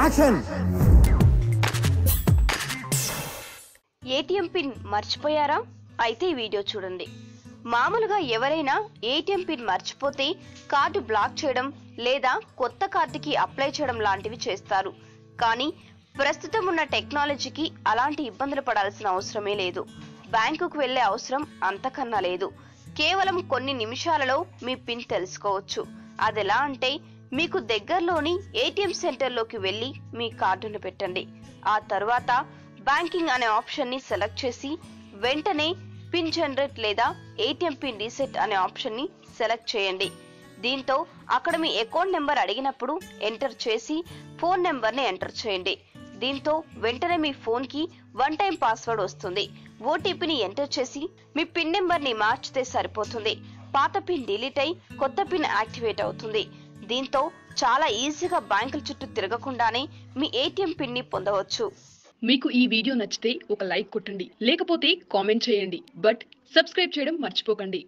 Action. ATM pin మర్చిపోయారా? అయితే ఈ వీడియో చూడండి. మామూలుగా ఎవరైనా ఏటీఎం పిన్ మర్చిపోతే కార్డు బ్లాక్ చేయడం లేదా కొత్త కార్డుకి అప్లై చేయడం లాంటివి చేస్తారు. కానీ ప్రస్తుతం ఉన్న టెక్నాలజీకి అలాంటి ఇబ్బందులు పడాల్సిన అవసరమే లేదు. బ్యాంకుకు వెళ్లే అవసరం అంతకన్నా లేదు. కేవలం కొన్ని నిమిషాలలో మీ పిన్ తెలుసుకోవచ్చు. అదెలా అంటే, మీకు దగ్గరలోని ఏటీఎం సెంటర్లోకి వెళ్లి మీ కార్డును పెట్టండి. ఆ తర్వాత బ్యాంకింగ్ అనే ఆప్షన్ ని సెలెక్ట్ చేసి వెంటనే పిన్ జనరేట్ లేదా ఏటీఎం పిన్ రీసెట్ అనే ఆప్షన్ ని సెలెక్ట్ చేయండి. దీంతో అక్కడ మీ అకౌంట్ నెంబర్ అడిగినప్పుడు ఎంటర్ చేసి ఫోన్ నెంబర్ ని ఎంటర్ చేయండి. దీంతో వెంటనే మీ ఫోన్ కి 1 టైం పాస్వర్డ్ వస్తుంది. ఓటీపీని ఎంటర్ చేసి మీ పిన్ నెంబర్ ని మార్చితే సరిపోతుంది. పాత పిన్ డిలీట్ అయి కొత్త పిన్ యాక్టివేట్ అవుతుంది. దీంతో చాలా ఈజీగా బ్యాంకుల చుట్టూ తిరగకుండానే మీ ఏటీఎం పిన్ ని పొందవచ్చు. మీకు ఈ వీడియో నచ్చితే ఒక లైక్ కొట్టండి, లేకపోతే కామెంట్ చేయండి. బట్ సబ్స్క్రైబ్ చేయడం మర్చిపోకండి.